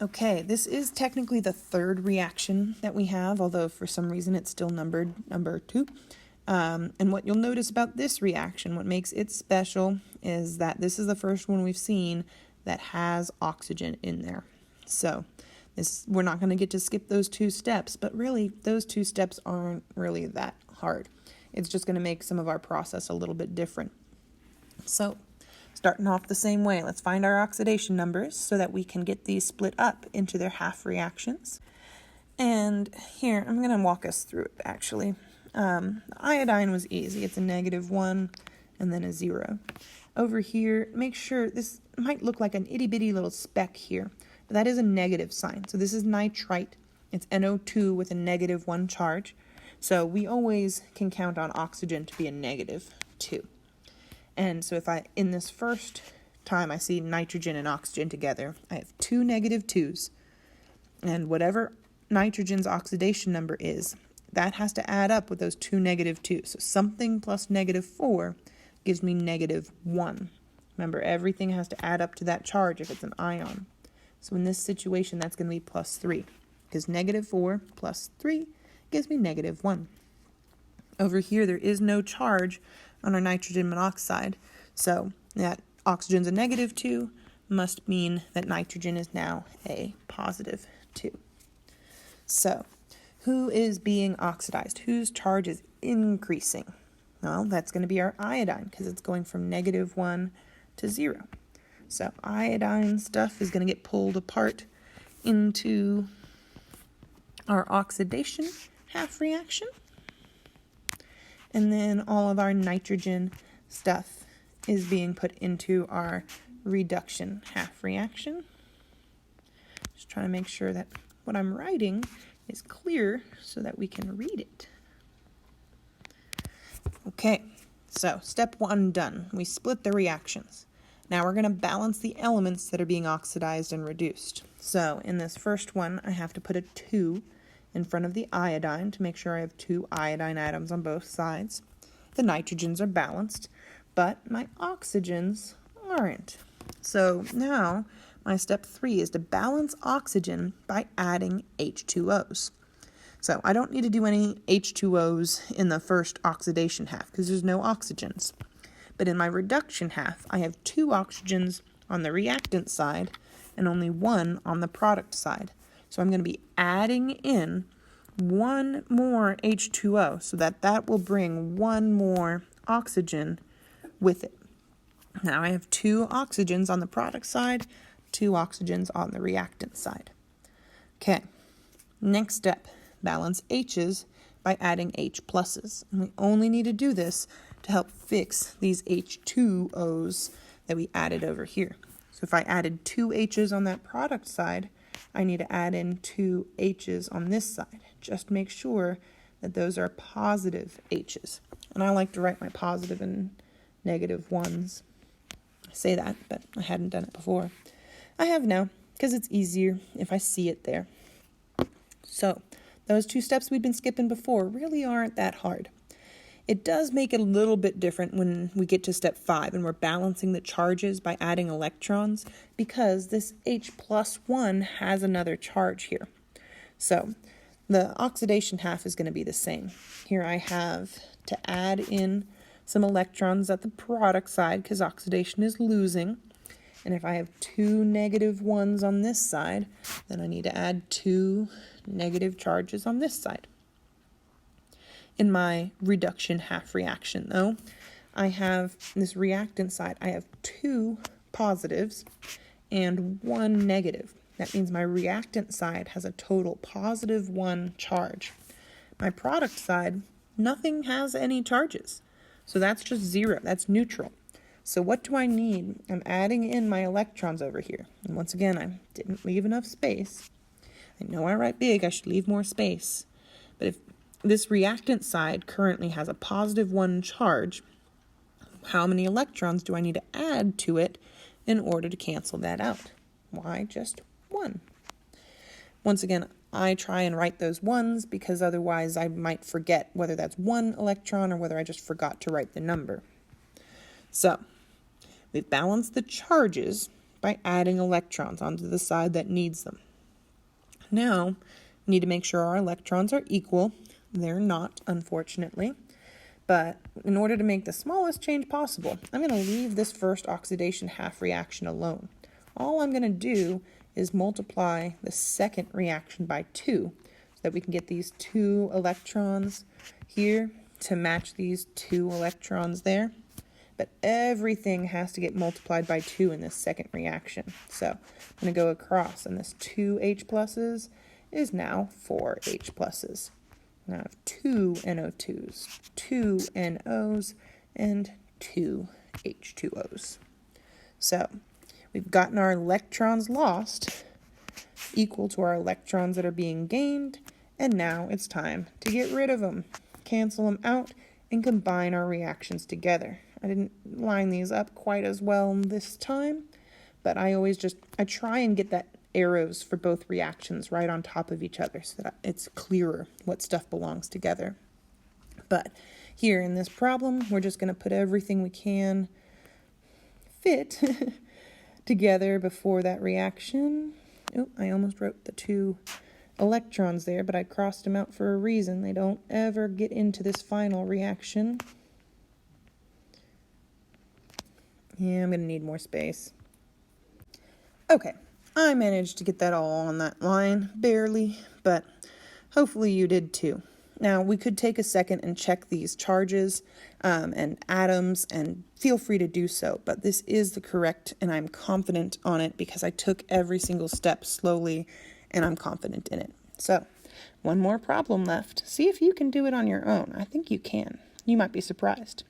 Okay, this is technically the third reaction that we have, although for some reason it's still numbered number 2. And what you'll notice about this reaction, what makes it special, is that this is the first one we've seen that has oxygen in there. So we're not going to get to skip those 2 steps, but really those 2 steps aren't really that hard. It's just going to make some of our process a little bit different. So starting off the same way, let's find our oxidation numbers so that we can get these split up into their half reactions. And here, I'm going to walk us through it actually. The iodine was easy. It's a -1 and then a 0. Over here, make sure, this might look like an itty bitty little speck here, but that is a negative sign. So this is nitrite. It's NO2 with a -1 charge. So we always can count on oxygen to be a -2. And so if in this first time I see nitrogen and oxygen together, I have 2 -2s. And whatever nitrogen's oxidation number is, that has to add up with those 2 -2s. So something plus -4 gives me -1. Remember, everything has to add up to that charge if it's an ion. So in this situation, that's going to be +3, because -4 plus 3 gives me -1. Over here, there is no charge on our nitrogen monoxide, so that oxygen's a -2 must mean that nitrogen is now a +2. So who is being oxidized? Whose charge is increasing? Well, that's going to be our iodine, because it's going from -1 to 0. So iodine stuff is going to get pulled apart into our oxidation half reaction. And then all of our nitrogen stuff is being put into our reduction half reaction. Just trying to make sure that what I'm writing is clear so that we can read it. Okay, so step 1 done. We split the reactions. Now we're going to balance the elements that are being oxidized and reduced. So in this first one, I have to put a 2 in front of the iodine to make sure I have 2 iodine atoms on both sides. The nitrogens are balanced, but my oxygens aren't. So now my step 3 is to balance oxygen by adding H2Os. So I don't need to do any H2Os in the first oxidation half because there's no oxygens. But in my reduction half, I have 2 oxygens on the reactant side and only 1 on the product side. So I'm going to be adding in 1 more H2O so that will bring 1 more oxygen with it. Now I have 2 oxygens on the product side, 2 oxygens on the reactant side. Okay, next step, balance H's by adding H pluses. And we only need to do this to help fix these H2Os that we added over here. So if I added 2 H's on that product side, I need to add in 2 H's on this side. Just make sure that those are positive H's. And I like to write my positive and -1s. I say that, but I hadn't done it before. I have now, because it's easier if I see it there. So those 2 steps we've been skipping before really aren't that hard. It does make it a little bit different when we get to step 5 and we're balancing the charges by adding electrons, because this H+1 has another charge here. So the oxidation half is going to be the same. Here I have to add in some electrons at the product side because oxidation is losing. And if I have 2 -1s on this side, then I need to add 2 negative charges on this side. In my reduction half reaction, though, I have this reactant side. I have 2 positives and 1 negative. That means my reactant side has a total +1 charge. My product side, nothing has any charges. So that's just 0. That's neutral. So what do I need? I'm adding in my electrons over here. And once again, I didn't leave enough space. I know I write big, I should leave more space. But if this reactant side currently has a +1 charge, how many electrons do I need to add to it in order to cancel that out? Why just 1? Once again, I try and write those 1s because otherwise I might forget whether that's 1 electron or whether I just forgot to write the number. So we've balanced the charges by adding electrons onto the side that needs them. Now, we need to make sure our electrons are equal. They're not, unfortunately. But in order to make the smallest change possible, I'm going to leave this first oxidation half reaction alone. All I'm going to do is multiply the second reaction by 2 so that we can get these 2 electrons here to match these 2 electrons there. But everything has to get multiplied by 2 in this second reaction. So I'm going to go across, and this 2 H pluses is now 4 H pluses. Now I have 2 NO2s, 2 NOs, and 2 H2Os. So we've gotten our electrons lost equal to our electrons that are being gained, and now it's time to get rid of them. Cancel them out and combine our reactions together. I didn't line these up quite as well this time, but I try and get that arrows for both reactions right on top of each other so that it's clearer what stuff belongs together. But here in this problem, we're just going to put everything we can fit together before that reaction. Oh, I almost wrote the 2 electrons there, but I crossed them out for a reason. They don't ever get into this final reaction. Yeah, I'm going to need more space. Okay, I managed to get that all on that line, barely, but hopefully you did too. Now, we could take a second and check these charges and atoms, and feel free to do so, but this is the correct, and I'm confident on it because I took every single step slowly, and I'm confident in it. So, one more problem left. See if you can do it on your own. I think you can. You might be surprised.